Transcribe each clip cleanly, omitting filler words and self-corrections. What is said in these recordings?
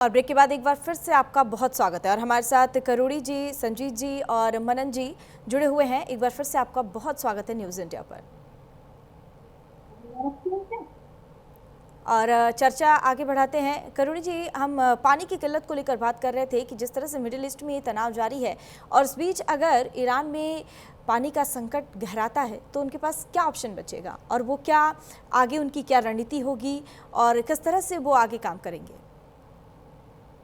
और ब्रेक के बाद एक बार फिर से आपका बहुत स्वागत है और हमारे साथ करोड़ी जी, संजीत जी और मनन जी जुड़े हुए हैं। एक बार फिर से आपका बहुत स्वागत है न्यूज़ इंडिया पर। और चर्चा आगे बढ़ाते हैं। करोड़ी जी, हम पानी की किल्लत को लेकर बात कर रहे थे कि जिस तरह से मिडिल ईस्ट में ये तनाव जारी है और इस बीच अगर ईरान में पानी का संकट गहराता है तो उनके पास क्या ऑप्शन बचेगा और वो क्या आगे उनकी क्या रणनीति होगी और किस तरह से वो आगे काम करेंगे?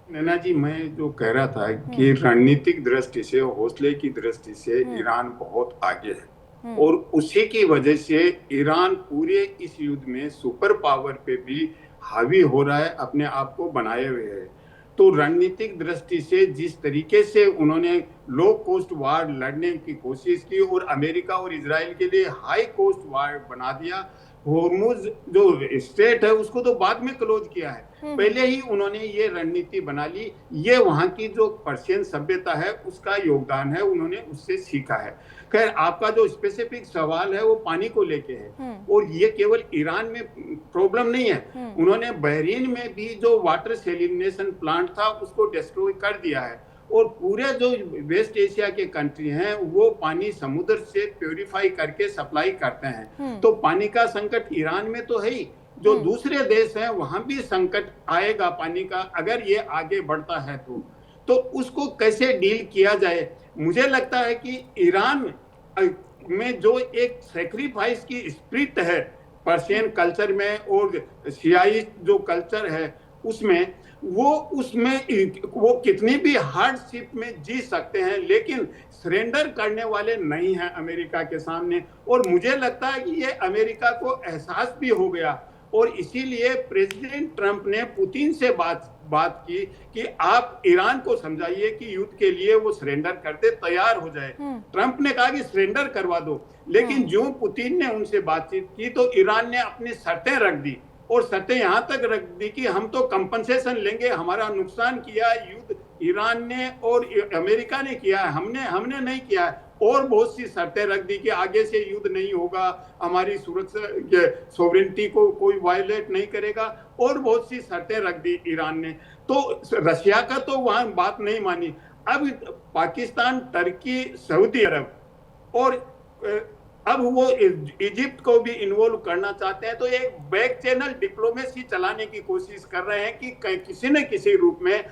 नैना जी, मैं जो कह रहा था कि रणनीतिक दृष्टि से, हौसले की दृष्टि से ईरान बहुत आगे है और उसी की वजह से ईरान पूरे इस युद्ध में सुपर पावर पे भी हावी हो रहा है, अपने आप को बनाए हुए है। तो रणनीतिक दृष्टि से जिस तरीके से उन्होंने लो कॉस्ट वार लड़ने की कोशिश की और अमेरिका और इजराइल के लिए हाई कॉस्ट वार बना दिया, होर्मुज जो स्ट्रेट है उसको तो बाद में क्लोज किया है, पहले ही उन्होंने ये रणनीति बना ली। ये वहां की जो पर्शियन सभ्यता है उसका योगदान है, उन्होंने उससे सीखा है। खैर, आपका जो स्पेसिफिक सवाल है वो पानी को लेके है और ये केवल ईरान में प्रॉब्लम नहीं है। उन्होंने बहरीन में भी जो वाटर सेलिब्रेशन प्लांट था उसको डिस्ट्रॉय कर दिया है और पूरे जो वेस्ट एशिया के कंट्री हैं वो पानी समुद्र से प्योरीफाई करके सप्लाई करते हैं। तो पानी का संकट ईरान में तो है ही, जो दूसरे देश हैं वहां भी संकट आएगा पानी का अगर ये आगे बढ़ता है तो उसको कैसे डील किया जाए। मुझे लगता है कि ईरान में जो एक सेक्रीफाइस की स्पिरिट है पर्शियन कल्चर में और सियाई जो कल्चर है उसमें वो कितनी भी हार्डशिप में जी सकते हैं, लेकिन सरेंडर करने वाले नहीं हैं अमेरिका के सामने। और मुझे लगता है कि ये अमेरिका को एहसास भी हो गया और इसीलिए प्रेसिडेंट ट्रंप ने पुतिन से बात की कि आप ईरान को समझाइए कि युद्ध के लिए वो सरेंडर करते तैयार हो जाए। ट्रंप ने कहा कि सरेंडर करवा दो, लेकिन जो पुतिन ने उनसे बातचीत की तो ईरान ने अपनी शर्तें रख दी और शर्तें यहां तक रख दी कि हम तो कंपनसेशन लेंगे, हमारा नुकसान किया युद्ध ईरान ने और अमेरिका ने किया है, हमने नहीं किया है। और बहुत सी शर्तें रख दी कि आगे से युद्ध नहीं होगा, हमारी सुरक्षा सोवरेनिटी को कोई वायलेट नहीं करेगा, और बहुत सी शर्तें रख दी ईरान ने। तो रशिया का तो वहां बात नहीं मानी। अब पाकिस्तान, टर्की, सऊदी अरब और अब वो इजिप्ट को भी इन्वॉल्व करना चाहते हैं। तो एक बैक चैनल डिप्लोमेसी चलाने की कोशिश कर रहे हैं कि किसी न किसी रूप में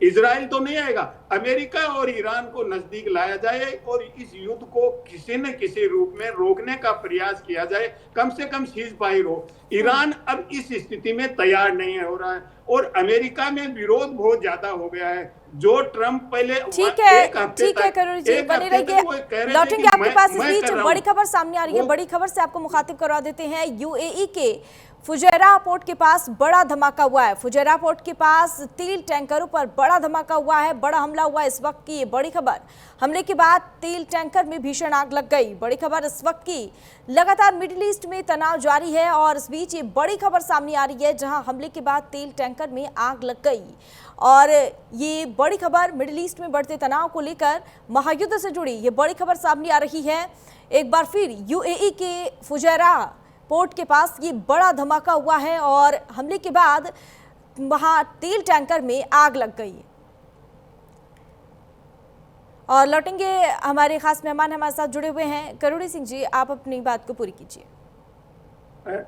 इजराइल तो नहीं आएगा, अमेरिका और ईरान को नजदीक लाया जाए और इस युद्ध को किसी न किसी रूप में रोकने का प्रयास किया जाए, कम से कम सीज फायर हो। ईरान अब इस स्थिति में तैयार नहीं हो रहा है और अमेरिका में विरोध बहुत ज्यादा हो गया है। जो ट्रंप पहले ठीक है करोड़ी जी, बने रहिए, लौटेंगे आपके पास। इस बीच बड़ी खबर सामने आ रही है, बड़ी खबर से आपको मुखातिब करवा देते हैं। यूएई के फुजैरा पोर्ट के पास बड़ा धमाका हुआ है। फुजैरा पोर्ट के पास तेल टैंकरों पर बड़ा धमाका हुआ है, बड़ा हमला हुआ है। इस वक्त की ये बड़ी खबर, हमले के बाद तेल टैंकर में भीषण आग लग गई। बड़ी खबर इस वक्त की, लगातार मिडिल ईस्ट में तनाव जारी है और इस बीच ये बड़ी खबर सामने आ रही है जहां हमले के बाद तेल टैंकर में आग लग गई। और ये बड़ी खबर मिडिल ईस्ट में बढ़ते तनाव को लेकर महायुद्ध से जुड़ी ये बड़ी खबर सामने आ रही है। एक बार फिर यूएई के फुजैरा पोर्ट के पास ये बड़ा धमाका हुआ है और हमले के बाद वहां तेल टैंकर में आग लग गई। और लौटेंगे, हमारे खास मेहमान हमारे साथ जुड़े हुए हैं। करोड़ी सिंह जी, आप अपनी बात को पूरी कीजिए। मैं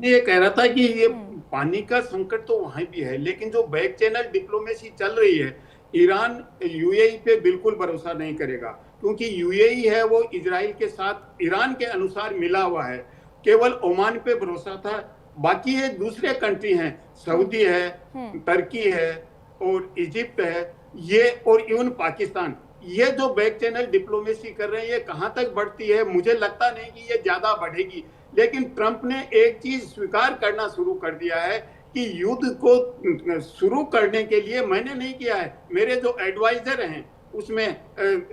ये कह रहा था कि ये पानी का संकट तो वहां भी है, लेकिन जो बैक चैनल डिप्लोमेसी चल रही है, ईरान यूएई पे बिल्कुल भरोसा नहीं करेगा, क्योंकि यूएई है वो इजराइल के साथ ईरान के अनुसार मिला हुआ है। केवल ओमान पे भरोसा था, बाकी ये दूसरे कंट्री हैं, सऊदी है, टर्की है और इजिप्ट है, ये और इवन पाकिस्तान, ये जो बैक चैनल डिप्लोमेसी कर रहे हैं, ये कहां तक बढ़ती है मुझे लगता नहीं कि ये ज्यादा बढ़ेगी। लेकिन ट्रंप ने एक चीज स्वीकार करना शुरू कर दिया है कि युद्ध को शुरू करने के लिए मैंने नहीं किया है, मेरे जो एडवाइजर हैं उसमें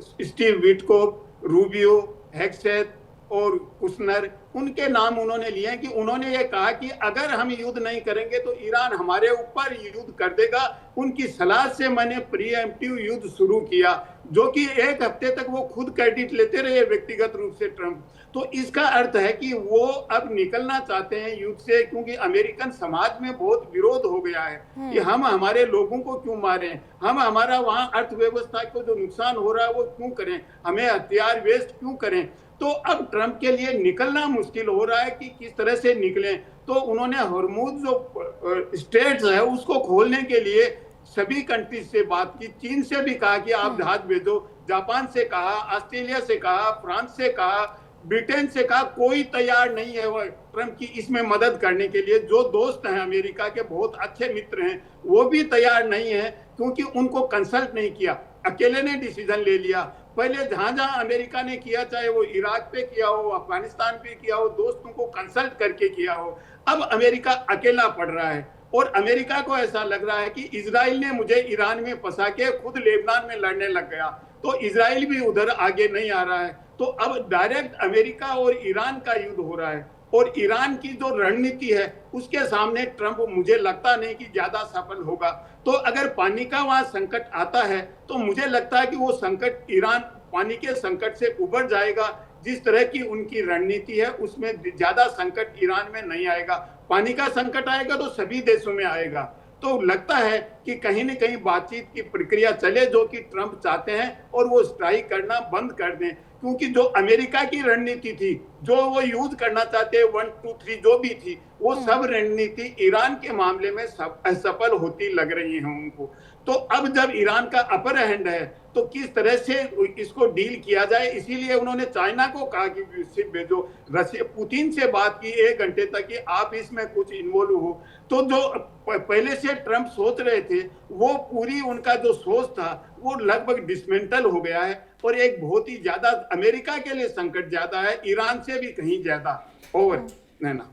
स्टीव विटकोफ, रूबियो, हेक्सेथ और कुशनर, उनके नाम उन्होंने लिए हैं कि उन्होंने ये कहा कि अगर हम युद्ध नहीं करेंगे तो ईरान हमारे ऊपर युद्ध कर देगा। उनकी सलाह से मैंने प्रीएम्प्टिव युद्ध शुरू किया, जो कि एक हफ्ते तक वो खुद क्रेडिट लेते रहे व्यक्तिगत रूप से ट्रंप। तो इसका अर्थ है कि वो अब निकलना चाहते हैं युद्ध से, क्योंकि अमेरिकन समाज में बहुत विरोध हो गया है कि हम हमारे लोगों को क्यों मारें, हम हमारा वहां अर्थव्यवस्था को जो नुकसान हो रहा है वो क्यों करें, हमें हथियार वेस्ट क्यों करें। तो अब ट्रंप के लिए निकलना मुश्किल हो रहा है कि किस तरह से निकलें। तो उन्होंने हॉर्मुज जो स्ट्रेट्स है उसको खोलने के लिए सभी कंट्रीज से बात की, चीन से भी कहा कि आप जहाज भेजो, जापान से कहा, ऑस्ट्रेलिया से कहा, फ्रांस से कहा, ब्रिटेन से कहा, कोई तैयार नहीं है वो ट्रंप की इसमें मदद करने के लिए। जो दोस्त हैं अमेरिका के बहुत अच्छे मित्र हैं वो भी तैयार नहीं है, क्योंकि उनको कंसल्ट नहीं किया, अकेले ने डिसीजन ले लिया। पहले जहां जहां अमेरिका ने किया, चाहे वो इराक पे किया हो, अफगानिस्तान पे किया हो, दोस्तों को कंसल्ट करके किया हो, अब अमेरिका अकेला पड़ रहा है। और अमेरिका को ऐसा लग रहा है कि इजराइल ने मुझे ईरान में फंसा के खुद लेबनान में लड़ने लग गया, तो इजराइल भी उधर आगे नहीं आ रहा है। तो अब डायरेक्ट अमेरिका और ईरान का युद्ध हो रहा है, और ईरान की जो रणनीति है उसके सामने ट्रंप मुझे लगता नहीं कि ज्यादा सफल होगा। तो अगर पानी का वहां संकट आता है तो मुझे लगता है कि वो संकट, ईरान पानी के संकट से उबर जाएगा। जिस तरह की उनकी रणनीति है उसमें ज्यादा संकट ईरान में नहीं आएगा। पानी का संकट आएगा तो सभी देशों में आएगा। तो लगता है कि कहीं न कहीं बातचीत की प्रक्रिया चले, जो कि ट्रंप चाहते हैं, और वो स्ट्राइक करना बंद कर दें। क्योंकि जो अमेरिका की रणनीति थी, जो वो यूज करना चाहते हैं 1, 2, 3 जो भी थी, वो सब रणनीति ईरान के मामले में सब असफल होती लग रही है उनको। तो अब जब ईरान का अपर हैंड है तो किस तरह से इसको डील किया जाए, इसीलिए उन्होंने चाइना को कहा कि शिप भेजो। रशिया पुतिन से बात की 1 घंटे तक कि आप इसमें कुछ इन्वॉल्व हो। तो जो पहले से ट्रंप सोच रहे थे वो पूरी उनका जो सोच था वो लगभग डिसमेंटल हो गया है, और एक बहुत ही ज्यादा अमेरिका के लिए संकट ज्यादा है, ईरान से भी कहीं ज्यादा। ओवर नैना।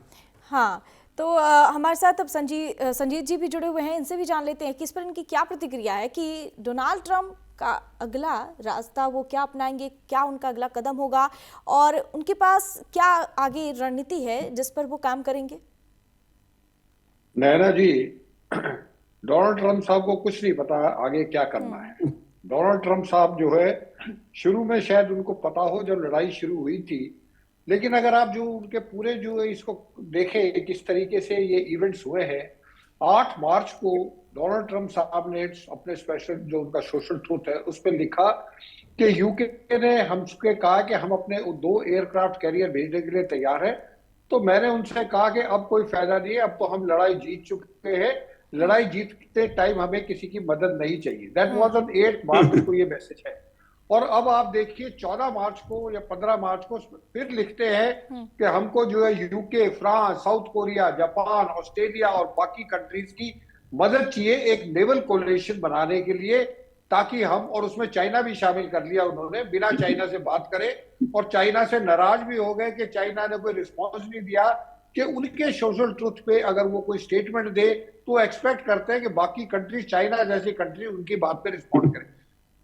हाँ, तो हमारे साथ अब संजीत जी भी जुड़े हुए हैं, इनसे भी जान लेते हैं कि इस पर इनकी क्या प्रतिक्रिया है कि डोनाल्ड ट्रंप का अगला रास्ता वो क्या अपनाएंगे, क्या उनका अगला कदम होगा, और उनके पास क्या आगे रणनीति है जिस पर वो काम करेंगे। नैना जी, डोनाल्ड ट्रंप साहब को कुछ नहीं पता आगे क्या करना है। डोनाल्ड ट्रंप साहब जो है, शुरू में शायद उनको पता हो जब लड़ाई शुरू हुई थी, लेकिन अगर आप जो उनके पूरे जो है इसको देखें किस तरीके से ये इवेंट्स हुए हैं। 8 मार्च को डोनाल्ड ट्रंप साहब ने अपने स्पेशल जो उनका सोशल ट्रूथ है उस पर लिखा कि यूके ने हमसे कहा कि हम अपने 2 एयरक्राफ्ट कैरियर भेजने के लिए तैयार है। तो मैंने उनसे कहा कि अब कोई फायदा नहीं है, अब तो हम लड़ाई जीत चुके हैं, लड़ाई जीतते टाइम हमें किसी की मदद नहीं चाहिए। दैट वाज ऑन 8 मार्च को ये मैसेज है। और अब आप देखिए 14 मार्च को या 15 मार्च को फिर लिखते हैं कि हमको जो है UK, France, south Korea, Japan, Australia और बाकी कंट्रीज की मदद चाहिए एक नेवल कोलिशन बनाने के लिए, ताकि हम, और उसमें चाइना भी शामिल कर लिया उन्होंने, बिना चाइना से बात करे, और चाइना से नाराज भी हो गए कि चाइना ने कोई रिस्पॉन्स नहीं दिया कि उनके सोशल ट्रुथ पे अगर वो कोई स्टेटमेंट दे तो एक्सपेक्ट करते हैं कि बाकी कंट्री, चाइना जैसी कंट्री उनकी बात पे रिस्पॉन्ड करे।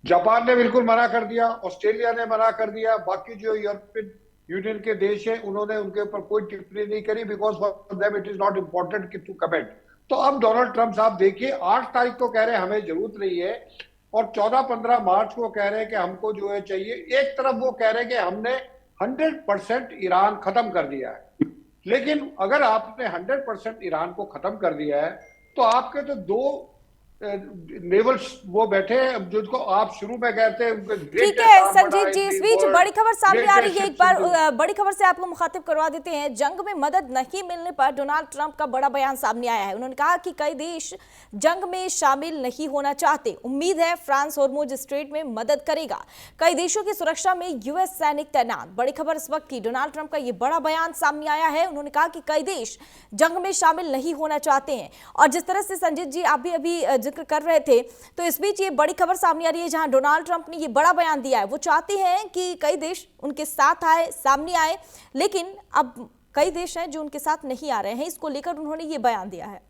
जापान ने बिल्कुल मना कर दिया, ऑस्ट्रेलिया ने मना कर दिया, बाकी जो यूरोपियन यूनियन के देश हैं उन्होंने उनके ऊपर कोई टिप्पणी नहीं करी, because for them it is not important to comment. तो अब डोनाल्ड ट्रंप साहब देखिए 8 तारीख को कह रहे हैं हमें जरूरत नहीं है, और 14-15 मार्च को कह रहे हैं कि हमको जो है चाहिए। एक तरफ वो कह रहे हैं कि हमने 100% ईरान खत्म कर दिया है, लेकिन अगर आपने 100% ईरान को खत्म कर दिया है तो आपके तो 2 नेवल वो बैठे हैं जिनको आप शुरू में कहते हैं। ठीक है संजीत जी, इस बीच बड़ी खबर सामने आ रही है, एक बार बड़ी खबर से आपको मुखातिब करवा देते हैं। जंग में मदद नहीं मिलने पर डोनाल्ड ट्रंप का बड़ा बयान सामने आया है। उन्होंने कहा कि कई देश जंग में शामिल नहीं होना चाहते, उम्मीद है फ्रांस हॉर्मुज स्ट्रेट में मदद करेगा, कई देशों की सुरक्षा में यूएस सैनिक तैनात। बड़ी खबर इस वक्त की, डोनाल्ड ट्रंप का ये बड़ा बयान सामने आया है। उन्होंने कहा कि कई देश जंग में शामिल नहीं होना चाहते हैं, और जिस तरह से संजीत जी आप भी अभी जिक्र कर रहे थे, तो इस बीच ये बड़ी खबर सामने आ रही है जहां डोनाल्ड ट्रंप ने ये बड़ा बयान दिया है। वो चाहते हैं कि कई देश उनके साथ आए, सामने आए, लेकिन अब कई देश हैं जो उनके साथ नहीं आ रहे हैं। इसको लेकर उन्होंने ये बयान दिया है।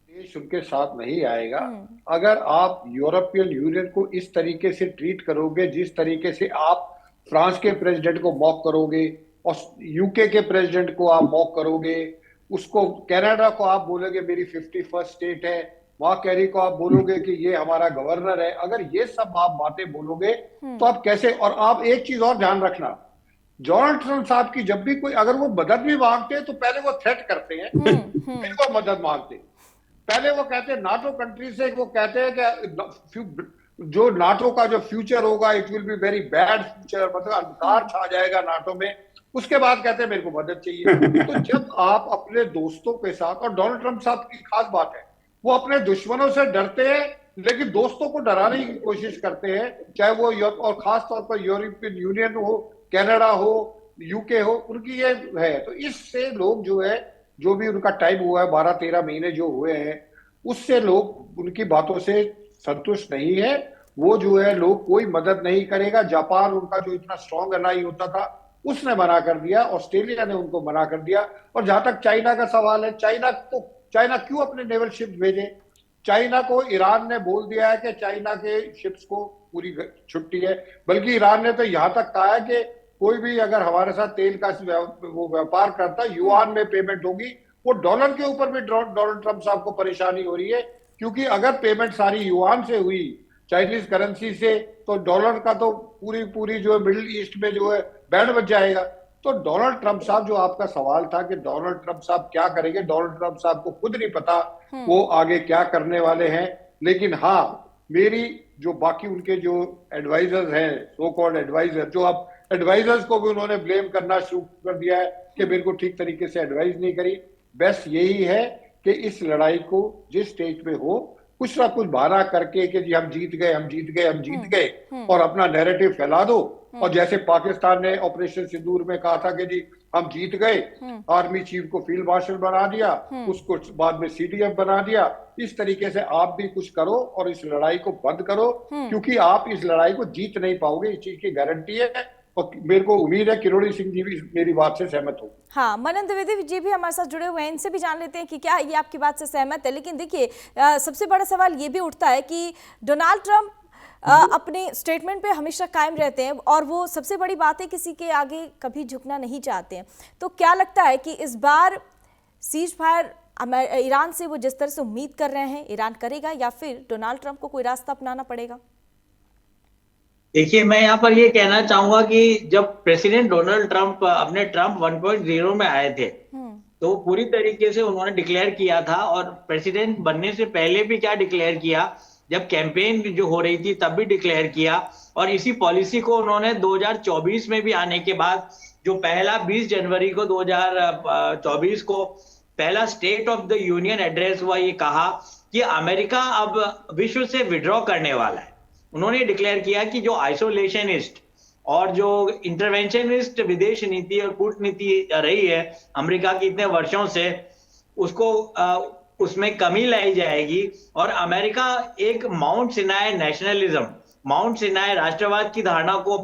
देश उनके साथ नहीं आएगा अगर आप यूरोपियन यूनियन को इस तरीके से ट्रीट करोगे जिस तरीके से आप फ्रांस के प्रेसिडेंट को मॉक करोगे, और यूके के प्रेसिडेंट को आप मॉक करोगे, उसको कनाडा को आप बोलोगे मेरी 51st स्टेट है, मार्क कैरी को आप बोलोगे कि ये हमारा गवर्नर है। अगर ये सब आप बातें बोलोगे तो आप कैसे। और आप एक चीज और ध्यान रखना, डोनाल्ड ट्रंप साहब की जब भी कोई अगर वो मदद भी मांगते हैं तो पहले वो थ्रेट करते हैं, फिर वो मदद मांगते हैं। पहले वो कहते हैं नाटो कंट्री से, वो कहते हैं कि जो नाटो का जो फ्यूचर होगा it will be very bad future, मतलब अंधकार छा जाएगा नाटो में। उसके बाद कहते हैं मेरे को मदद चाहिए। तो जब आप अपने दोस्तों के साथ, और डोनाल्ड ट्रंप साहब की खास बात है वो अपने दुश्मनों से डरते हैं लेकिन दोस्तों को डराने की कोशिश करते हैं, चाहे वो और खास तौर पर यूरोपियन यूनियन हो, कनाडा हो, यूके हो, उनकी ये है। तो इससे लोग जो है, जो भी उनका टाइम हुआ है 12-13 महीने जो हुए हैं, उससे लोग उनकी बातों से संतुष्ट नहीं है। वो जो है लोग कोई मदद नहीं करेगा। जापान उनका जो इतना स्ट्रॉन्ग एलाई होता था उसने मना कर दिया, ऑस्ट्रेलिया ने उनको मना कर दिया। और जहां तक चाइना का सवाल है, चाइना क्यों अपने नेवल शिप्स भेजे? चाइना को ईरान ने बोल दिया है कि चाइना के शिप्स को पूरी छुट्टी है, बल्कि ईरान ने तो यहां तक कहा है कि कोई भी अगर हमारे साथ तेल का वो व्यापार करता युआन में पेमेंट होगी। वो डॉलर के ऊपर भी डोनाल्ड ट्रंप साहब को परेशानी हो रही है, क्योंकि अगर पेमेंट सारी युआन से हुई, चाइनीज करेंसी से, तो डॉलर का तो पूरी जो है मिडिल ईस्ट में जो है बैंड बच जाएगा। तो डोनाल्ड ट्रंप साहब, जो आपका सवाल था कि डोनाल्ड ट्रंप साहब क्या करेंगे, डोनाल्ड ट्रंप साहब को खुद नहीं पता वो आगे क्या करने वाले हैं। लेकिन हाँ, मेरी जो बाकी उनके जो एडवाइजर्स हैं, सो कॉल्ड एडवाइजर, जो अब एडवाइजर्स को भी उन्होंने ब्लेम करना शुरू कर दिया है कि मेरे को ठीक तरीके से एडवाइस नहीं करी। बेस्ट यही है कि इस लड़ाई को जिस स्टेज पे हो, कुछ ना कुछ बहाना करके कि जी हम जीत गए और अपना नैरेटिव फैला दो। और जैसे पाकिस्तान ने ऑपरेशन सिंदूर में कहा था कि जी हम जीत गए, आर्मी चीफ को फील्ड मार्शल बना दिया, उसको बाद में सीडीएफ बना दिया। इस तरीके से आप भी कुछ करो और इस लड़ाई को बंद करो, क्योंकि आप इस लड़ाई को जीत नहीं पाओगे, इस चीज की गारंटी है। और मेरे को उम्मीद है किरोड़ी सिंह जी भी मेरी बात से सहमत हो। हाँ, मनन द्विवेदी जी भी हमारे साथ जुड़े हुए हैं, इनसे भी जान लेते हैं कि क्या ये आपकी बात से सहमत है। लेकिन देखिए, सबसे बड़ा सवाल ये भी उठता है कि डोनाल्ड ट्रंप अपने स्टेटमेंट पे हमेशा कायम रहते हैं और वो सबसे बड़ी बात है किसी के आगे कभी झुकना नहीं चाहते हैं। तो क्या लगता है कि इस बार सीज फायर ईरान से वो जिस तरह से उम्मीद कर रहे हैं ईरान करेगा, या फिर डोनाल्ड ट्रंप को कोई रास्ता अपनाना पड़ेगा? देखिए, मैं यहाँ पर ये कहना चाहूंगा कि जब प्रेसिडेंट डोनाल्ड ट्रंप अपने ट्रंप 1.0 में आए थे तो पूरी तरीके से उन्होंने डिक्लेयर किया था, और प्रेसिडेंट बनने से पहले भी क्या डिक्लेयर किया, जब कैंपेन जो हो रही थी तब भी डिक्लेयर किया। और इसी पॉलिसी को उन्होंने 2024 में भी आने के बाद, जो पहला 20 जनवरी को 2024 को पहला state of the union address हुआ, ये कहा कि अमेरिका अब विश्व से विड्रॉ करने वाला है। उन्होंने डिक्लेयर किया कि जो आइसोलेशनिस्ट और जो इंटरवेंशनिस्ट विदेश नीति और कूटनीति रही है अमेरिका की इतने वर्षों से, उसको उसमें कमी लाई जाएगी। और अमेरिका एक Mount Sinai nationalism, Mount Sinai राष्ट्रवाद की धारणा को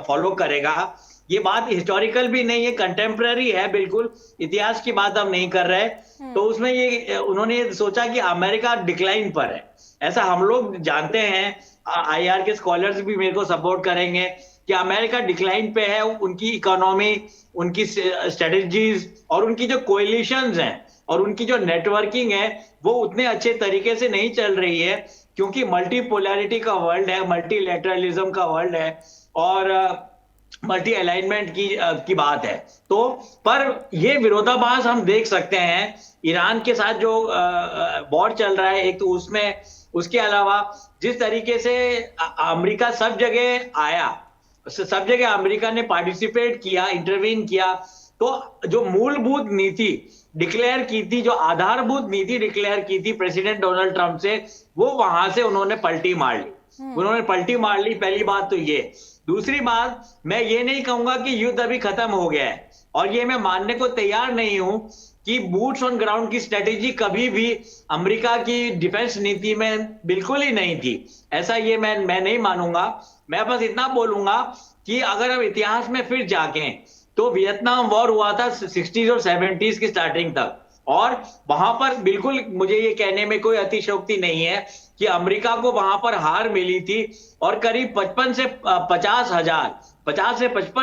फॉलो करेगा। ये बात हिस्टोरिकल भी नहीं है, कंटेम्पररी है, बिल्कुल इतिहास की बात हम नहीं कर रहे। तो उसमें ये उन्होंने सोचा कि अमेरिका डिक्लाइन पर है, ऐसा हम लोग जानते हैं। आईआर के स्कॉलर्स भी मेरे को सपोर्ट करेंगे कि अमेरिका डिक्लाइन पे है। उनकी इकोनॉमी, उनकी स्ट्रेटजीज और उनकी जो कोएलिशंस हैं और उनकी जो नेटवर्किंग है वो उतने अच्छे तरीके से नहीं चल रही है, क्योंकि मल्टीपोलैरिटी का वर्ल्ड है, मल्टीलैटरलिज्म का वर्ल्ड है और मल्टी अलाइनमेंट की बात है। तो पर ये विरोधाभास हम देख सकते हैं ईरान के साथ जो वॉर चल रहा है, एक तो उसमें, उसके अलावा जिस तरीके से अमेरिका सब जगह आया, सब जगह अमेरिका ने पार्टिसिपेट किया, इंटरवीन किया। तो जो मूलभूत नीति डिक्लेयर की थी, जो आधारभूत नीति डिक्लेयर की थी प्रेसिडेंट डोनाल्ड ट्रंप से, वो वहां से उन्होंने पलटी मार ली। पहली बात तो ये। दूसरी बात, मैं ये नहीं कहूंगा कि युद्ध अभी खत्म हो गया है, और ये मैं मानने को तैयार नहीं हूं कि बूट्स ऑन ग्राउंड की स्ट्रेटेजी कभी भी अमेरिका की डिफेंस नीति में बिल्कुल ही नहीं थी। ऐसा ये मैं नहीं मानूंगा। मैं बस इतना बोलूंगा कि अगर हम इतिहास में फिर जाके, तो वियतनाम वॉर हुआ था 60s और 70s की स्टार्टिंग तक, और वहां पर बिल्कुल मुझे ये कहने में कोई अतिशयोक्ति नहीं है कि अमेरिका को वहां पर हार मिली थी और करीब 50 से 55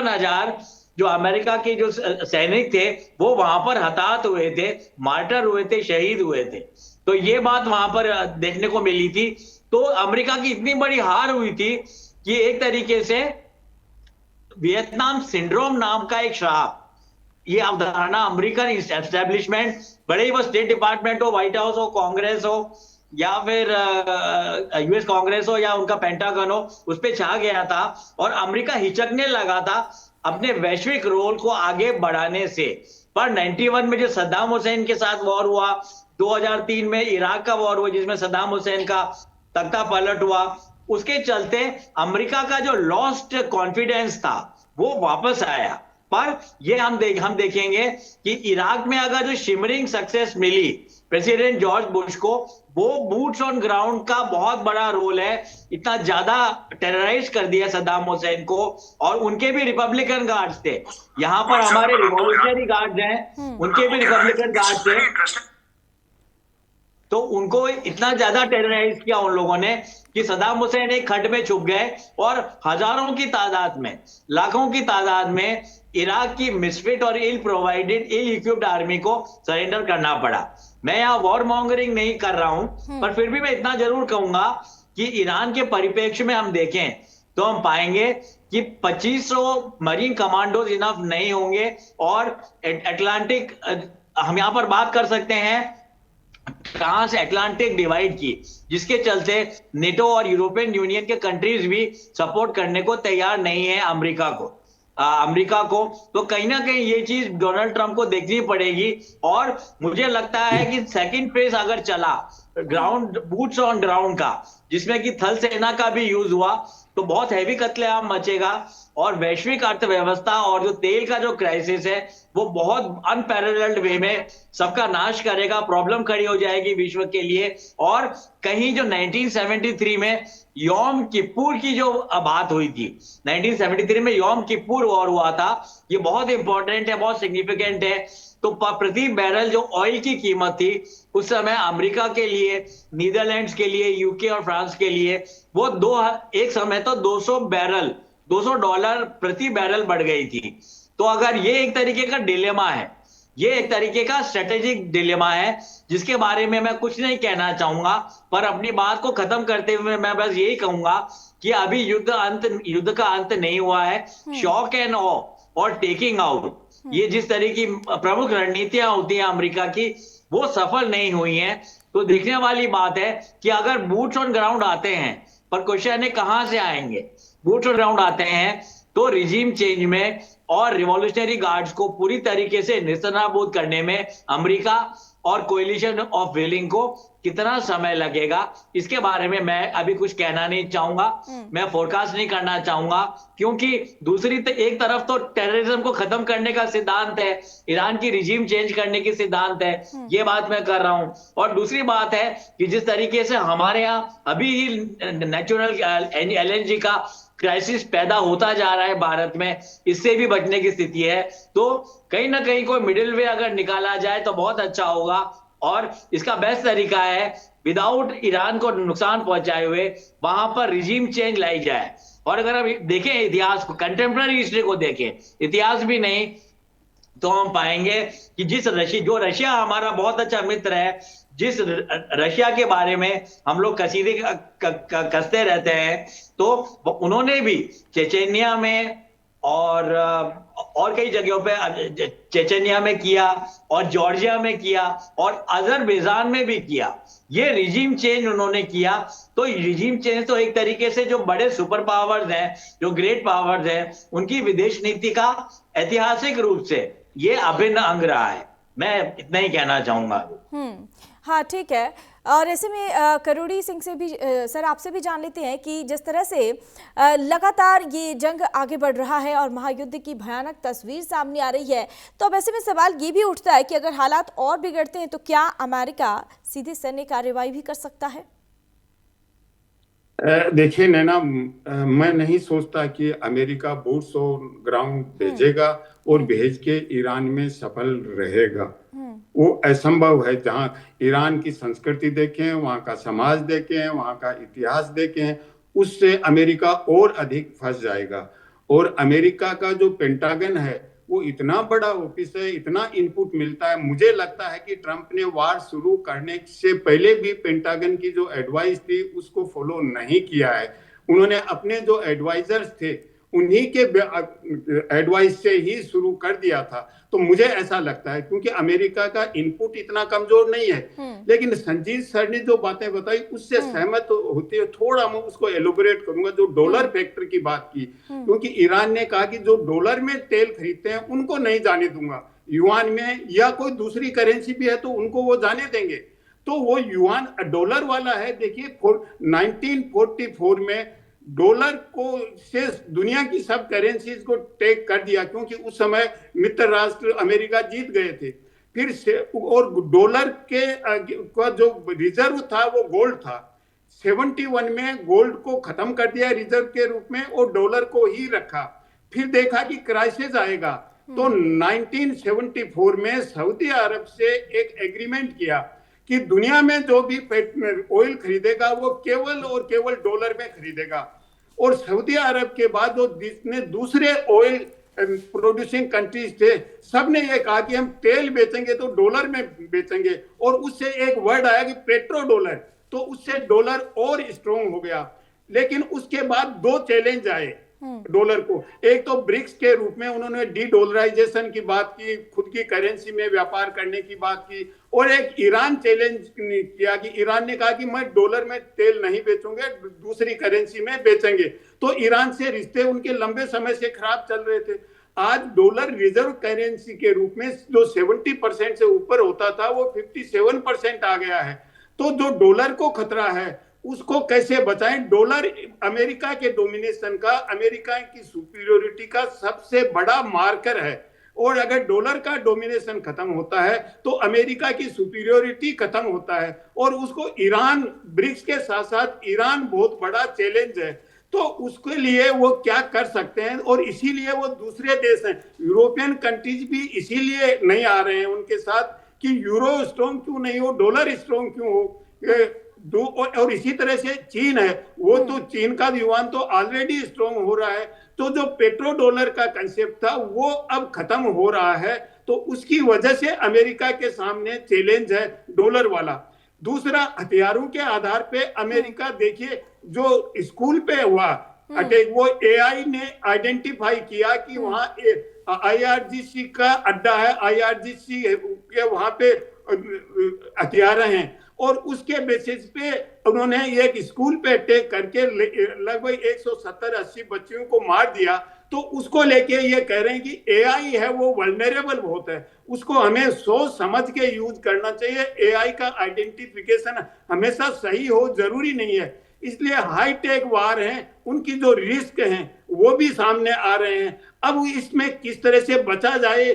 हजार जो अमेरिका के जो सैनिक थे वो वहां पर हताहत हुए थे, मार्टर हुए थे, शहीद हुए थे। तो ये बात वहां पर देखने को मिली थी। तो अमेरिका की इतनी बड़ी हार हुई थी कि एक तरीके से वियतनाम सिंड्रोम नाम का एक श्राप, ये अवधारणा अमेरिकन एस्टेब्लिशमेंट, बड़े ही वो स्टेट डिपार्टमेंट हो, व्हाइट हाउस हो, कांग्रेस हो या फिर यूएस कांग्रेस हो या उनका पेंटागन हो, उस पर छा गया था और अमेरिका हिचकने लगा था अपने वैश्विक रोल को आगे बढ़ाने से। पर 91 में जो सद्दाम हुसैन के साथ वॉर हुआ, 2003 में इराक का वॉर हुआ जिसमें सद्दाम हुसैन का तख्ता पलट हुआ, उसके चलते अमेरिका का जो लॉस्ट कॉन्फिडेंस था वो वापस आया। पर ये हम देखेंगे कि इराक में अगर जो शिमरिंग सक्सेस मिली प्रेसिडेंट जॉर्ज बुश को, वो बूट्स ऑन ग्राउंड का बहुत बड़ा रोल है। इतना ज्यादा टेरराइज कर दिया सद्दाम हुसैन को, और उनके भी रिपब्लिकन गार्ड्स थे, यहाँ पर हमारे रिवॉल्यूशनरी गार्ड्स हैं, उनके भी रिपब्लिकन गार्ड्स थे। तो उनको इतना ज्यादा टेरराइज किया उन लोगों ने कि सद्दाम हुसैन एक खड्ड में छुप गए और हजारों की तादाद में, लाखों की तादाद में इराक की मिसफिट और इल प्रोवाइडेड, इल इक्विप्ड आर्मी को सरेंडर करना पड़ा। मैं यहाँ वॉर मॉन्गरिंग नहीं कर रहा हूं, पर फिर भी मैं इतना जरूर कहूंगा कि ईरान के परिप्रेक्ष्य में हम देखें तो हम पाएंगे कि 2500 मरीन कमांडोज इनफ नहीं होंगे। और अटलांटिक, हम यहां पर बात कर सकते हैं ट्रांस अटलांटिक डिवाइड की, जिसके चलते नेटो और यूरोपियन यूनियन के कंट्रीज भी सपोर्ट करने को तैयार नहीं है अमेरिका को। तो कहीं ना कहीं ये चीज डोनाल्ड ट्रंप को देखनी पड़ेगी। और मुझे लगता है कि सेकंड फेज अगर चला ग्राउंड, बूट्स ऑन ग्राउंड का, जिसमें कि थल सेना का भी यूज हुआ, तो बहुत हैवी कत्लेआम मचेगा और वैश्विक अर्थव्यवस्था और जो तेल का जो क्राइसिस है वो बहुत अनपैरेलल्ड वे में सबका नाश करेगा, प्रॉब्लम खड़ी हो जाएगी विश्व के लिए। और कहीं जो 1973 में यौम किप्पुर की जो बात हुई थी, 1973 में यौम किप्पुर वॉर हुआ था, ये बहुत इंपॉर्टेंट है, बहुत सिग्निफिकेंट है। तो प्रति बैरल जो ऑयल की कीमत थी उस समय अमेरिका के लिए, नीदरलैंड्स के लिए, यूके और फ्रांस के लिए वो एक समय तो $200 प्रति बैरल बढ़ गई थी। तो अगर ये एक तरीके का डिलेमा है, ये एक तरीके का स्ट्रेटेजिक डिलेमा है, जिसके बारे में मैं कुछ नहीं कहना चाहूंगा, पर अपनी बात को खत्म करते हुए मैं बस यही कहूंगा कि अभी युद्ध का अंत नहीं हुआ है। शॉक एंड ऑ और टेकिंग आउट, ये जिस तरह की प्रमुख रणनीतियां होती हैं अमेरिका की, वो सफल नहीं हुई हैं। तो देखने वाली बात है कि अगर बूट्स ऑन ग्राउंड आते हैं, पर क्वेश्चन है कहां से आएंगे। बूट्स ऑन ग्राउंड आते हैं तो रिजीम चेंज में और रिवॉल्यूशनरी गार्ड्स को पूरी तरीके से निस्तानाबूद करने में अमेरिका और कोएलिशन ऑफ विलिंग को कितना समय लगेगा, इसके बारे में मैं अभी कुछ कहना नहीं चाहूंगा, मैं फोरकास्ट नहीं करना चाहूंगा, क्योंकि एक तरफ तो टेररिज्म को खत्म करने का सिद्धांत है, ईरान की रिजीम चेंज करने की सिद्धांत है, ये बात मैं कर रहा हूं। और दूसरी बात है कि जिस तरीके से हमारे यहाँ अभी ही नेचुरल LNG का क्राइसिस पैदा होता जा रहा है भारत में, इससे भी बचने की स्थिति है। तो कहीं ना कहीं कोई मिडिल वे अगर निकाला जाए तो बहुत अच्छा होगा, और इसका बेस्ट तरीका है विदाउट ईरान को नुकसान पहुंचाए हुए वहां पर रिजीम चेंज लाई जाए। और अगर हम देखें इतिहास को, कंटेम्पररी हिस्ट्री को देखें, इतिहास भी नहीं, तो हम पाएंगे कि जो रशिया हमारा बहुत अच्छा मित्र है, जिस रशिया के बारे में हम लोग कसीदे कसते रहते हैं, तो उन्होंने भी चेचेनिया में और कई जगहों पे, चेचेनिया में किया और जॉर्जिया में किया और अजरबैजान में भी किया, ये रिजीम चेंज उन्होंने किया। तो रिजीम चेंज तो एक तरीके से जो बड़े सुपर पावर्स हैं, जो ग्रेट पावर्स हैं, उनकी विदेश नीति का ऐतिहासिक रूप से ये अभिन्न अंग रहा है। मैं इतना ही कहना चाहूंगा। हाँ, ठीक है। और ऐसे में करोड़ी सिंह से भी सर आपसे भी जान लेते हैं कि जिस तरह से लगातार ये जंग आगे बढ़ रहा है और महायुद्ध की भयानक तस्वीर सामने आ रही है, तो अब ऐसे में सवाल ये भी उठता है कि अगर हालात और बिगड़ते हैं तो क्या अमेरिका सीधे सैन्य कार्रवाई भी कर सकता है? देखिए नैना, मैं नहीं सोचता कि अमेरिका बूट्स ऑन ग्राउंड भेजेगा और भेज के ईरान में सफल रहेगा। वो असंभव है। जहां ईरान की संस्कृति देखें, वहां का समाज देखें, वहां का इतिहास देखें, उससे अमेरिका और अधिक फंस जाएगा। और अमेरिका का जो पेंटागन है वो इतना बड़ा ऑफिस है, इतना इनपुट मिलता है। मुझे लगता है कि ट्रंप ने वार शुरू करने से पहले भी पेंटागन की जो एडवाइस थी उसको फॉलो नहीं किया है। उन्होंने अपने जो एडवाइजर्स थे उन्हीं के एडवाइस से ही शुरू कर दिया था। तो मुझे ऐसा लगता है, क्योंकि अमेरिका का इनपुट इतना कमजोर नहीं है। लेकिन संजीव सर ने जो बातें बताई उससे सहमत होते हुए थोड़ा मैं उसको एलोबरेट करूंगा। जो डॉलर फैक्टर की बात की, क्योंकि ईरान ने कहा कि जो डॉलर में तेल खरीदते हैं उनको नहीं जाने दूंगा, युआन में या कोई दूसरी करेंसी भी है तो उनको वो जाने देंगे। तो वो युआन डॉलर वाला है। देखिए 1944 में डॉलर को से दुनिया की सब करेंसीज को टेक कर दिया, क्योंकि उस समय मित्र राष्ट्र अमेरिका जीत गए थे। फिर से और डॉलर के का जो रिजर्व था वो गोल्ड था। 71 में गोल्ड को खत्म कर दिया रिजर्व के रूप में और डॉलर को ही रखा। फिर देखा कि क्राइसिस आएगा, तो 1974 में सऊदी अरब से एक एग्रीमेंट किया कि दुनिया में जो भी ऑयल खरीदेगा वो केवल और केवल डॉलर में खरीदेगा। और सऊदी अरब के बाद जो जितने दूसरे ऑयल प्रोड्यूसिंग कंट्रीज थे, सबने ये कहा कि हम तेल बेचेंगे तो डॉलर में बेचेंगे। और उससे एक वर्ड आया कि पेट्रो डॉलर, तो उससे डॉलर और स्ट्रॉन्ग हो गया। लेकिन उसके बाद दो चैलेंज आए डॉलर को। एक तो ब्रिक्स के रूप में उन्होंने डी डॉलराइजेशन की बात की, खुद की करेंसी में व्यापार करने की बात की। और एक ईरान चैलेंज किया कि ईरान ने कहा कि मैं डॉलर में तेल नहीं बेचूंगे, दूसरी करेंसी में बेचेंगे। तो ईरान से रिश्ते उनके लंबे समय से खराब चल रहे थे। आज डॉलर रिजर्व करेंसी के रूप में जो 70% से ऊपर होता था वो 57% आ गया है। तो जो डॉलर को खतरा है उसको कैसे बचाएं? डॉलर अमेरिका के डोमिनेशन का, अमेरिका की सुपीरियोरिटी का सबसे बड़ा मार्कर है। और अगर डॉलर का डोमिनेशन खत्म होता है तो अमेरिका की सुपीरियोरिटी खत्म होता है। और उसको ईरान, ब्रिक्स के साथ साथ ईरान बहुत बड़ा चैलेंज है। तो उसके लिए वो क्या कर सकते हैं, और इसीलिए वो दूसरे देश हैं, यूरोपियन कंट्रीज भी इसीलिए नहीं आ रहे हैं उनके साथ कि यूरो स्ट्रॉन्ग क्यों नहीं हो, डॉलर स्ट्रॉन्ग क्यों हो। और इसी तरह से चीन है, वो तो चीन का युआन तो ऑलरेडी स्ट्रॉन्ग हो रहा है। तो जो पेट्रो डॉलर का कंसेप्ट था वो अब खत्म हो रहा है। तो उसकी वजह से अमेरिका के सामने चैलेंज है डॉलर वाला। दूसरा, हथियारों के आधार पे अमेरिका, देखिए जो स्कूल पे हुआ अटैक, वो एआई ने आइडेंटिफाई किया कि वहां आईआरजीसी का अड्डा है, आईआरजीसी के वहां पे हथियार हैं। और उसके बेसिस पे उन्होंने एक स्कूल पे अटैक करके लगभग 170-80 बच्चियों को मार दिया। तो उसको लेके ये कह रहे हैं कि एआई है वो वल्नरेबल बहुत है, उसको हमें सोच समझ के यूज करना चाहिए। एआई का आइडेंटिफिकेशन हमेशा सही हो जरूरी नहीं है। इसलिए हाईटेक वार हैं, उनकी जो रिस्क हैं वो भी सामने आ रहे हैं। अब इसमें किस तरह से बचा जाए,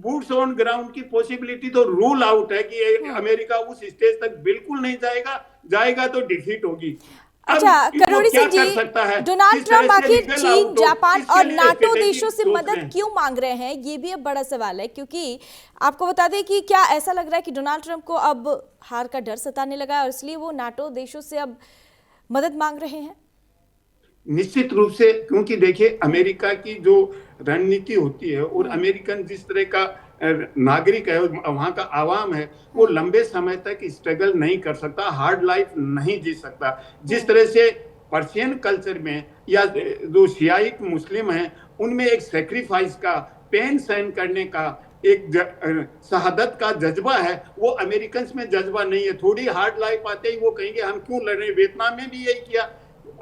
बूट्स ऑन ग्राउंड की पॉसिबिलिटी तो रूल आउट है कि अमेरिका उस स्टेज तक बिल्कुल नहीं जाएगा, जाएगा तो डिफीट होगी। अच्छा करोड़ी सिंह जी, डोनाल्ड ट्रंप आखिर चीन, जापान और नाटो देशों से मदद क्यों मांग रहे हैं, ये भी अब बड़ा सवाल है। क्योंकि आपको बता दें कि क्या ऐसा लग रहा है कि डोनाल्ड ट्रंप को अब हार का डर सताने लगा है और इसलिए वो नाटो देशों से अब मदद मांग रहे हैं? निश्चित रूप से, क्योंकि देखिए अमेरिका की जो रणनीति होती है और अमेरिकन जिस तरह का नागरिक है, वहां का आवाम है, वो लंबे समय तक स्ट्रगल नहीं कर सकता, हार्ड लाइफ नहीं जी सकता। जिस तरह से पर्शियन कल्चर में या जो शियाइट मुस्लिम हैं उनमें एक सेक्रीफाइस का, पेन सहन करने का एक शहादत का जज्बा है, वो अमेरिकन में जज्बा नहीं है। थोड़ी हार्ड लाइफ आते ही वो कहेंगे हम क्यों लड़ रहे हैं। वियतनाम में भी यही किया,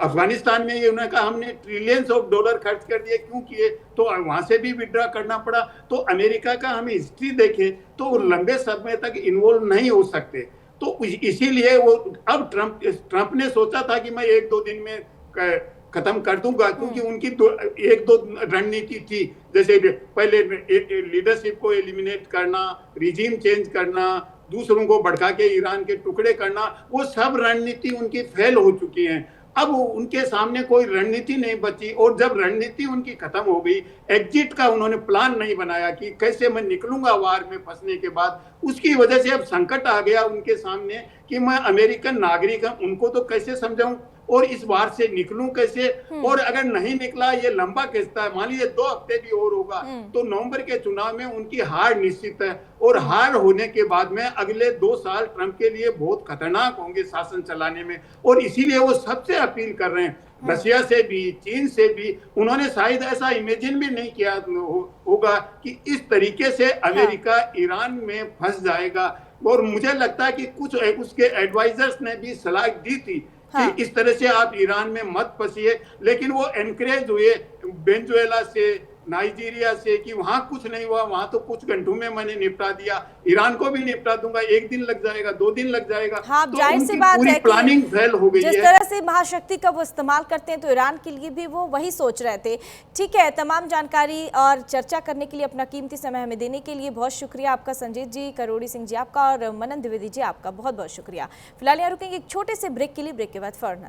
अफगानिस्तान में ये उन्होंने कहा हमने ट्रिलियंस ऑफ डॉलर खर्च कर दिए, क्यों किए, तो वहां से भी विड्रॉ करना पड़ा। तो अमेरिका का हम हिस्ट्री देखें तो वो लंबे समय तक इन्वॉल्व नहीं हो सकते। तो इसीलिए वो अब ट्रंप ने सोचा था कि मैं 1-2 दिन में खत्म कर दूंगा, क्योंकि उनकी एक दो रणनीति थी, जैसे पहले लीडरशिप को एलिमिनेट करना, रिजीम चेंज करना, दूसरों को भड़का के ईरान के टुकड़े करना, वो सब रणनीति उनकी फेल हो चुकी हैं। अब उनके सामने कोई रणनीति नहीं बची, और जब रणनीति उनकी खत्म हो गई, एग्जिट का उन्होंने प्लान नहीं बनाया कि कैसे मैं निकलूंगा वार में फंसने के बाद, उसकी वजह से अब संकट आ गया उनके सामने कि मैं अमेरिकन नागरिक हूं, उनको तो कैसे समझाऊं और इस वार से निकलूं कैसे। और अगर नहीं निकला, ये लंबा खिंचता है, मान लीजिए 2 हफ्ते भी और होगा तो नवंबर के चुनाव में उनकी हार निश्चित है, और हार होने के बाद में अगले 2 साल ट्रंप के लिए बहुत खतरनाक होंगे शासन चलाने में। और इसीलिए वो सबसे अपील कर रहे हैं, रशिया से भी, चीन से भी। उन्होंने शायद ऐसा इमेजिन भी नहीं किया होगा कि इस तरीके से अमेरिका ईरान में फंस जाएगा। और मुझे लगता है कि कुछ उसके एडवाइजर्स ने भी सलाह दी थी कि इस तरह से आप ईरान में मत फंसिए, लेकिन वो एनकरेज हुए वेनेजुएला से, नाइजीरिया से कि वहां कुछ नहीं हुआ, वहां तो कुछ घंटों में मैंने निपटा दिया, ईरान को भी निपटा दूंगा, 1 दिन लग जाएगा, 2 दिन लग जाएगा। हाँ, तो जाहिर सी बात है प्लानिंग फेल हो गई है। जिस तरह से महाशक्ति का वो इस्तेमाल करते हैं, तो ईरान के लिए भी वो वही सोच रहे थे। ठीक है, तमाम जानकारी और चर्चा करने के लिए अपना कीमती समय हमें देने के लिए बहुत शुक्रिया आपका, संजीत जी, करोड़ी सिंह जी आपका, और मनन द्विवेदी जी आपका बहुत बहुत शुक्रिया। फिलहाल यहाँ रुकेंगे एक छोटे से ब्रेक के लिए, ब्रेक के बाद फौरन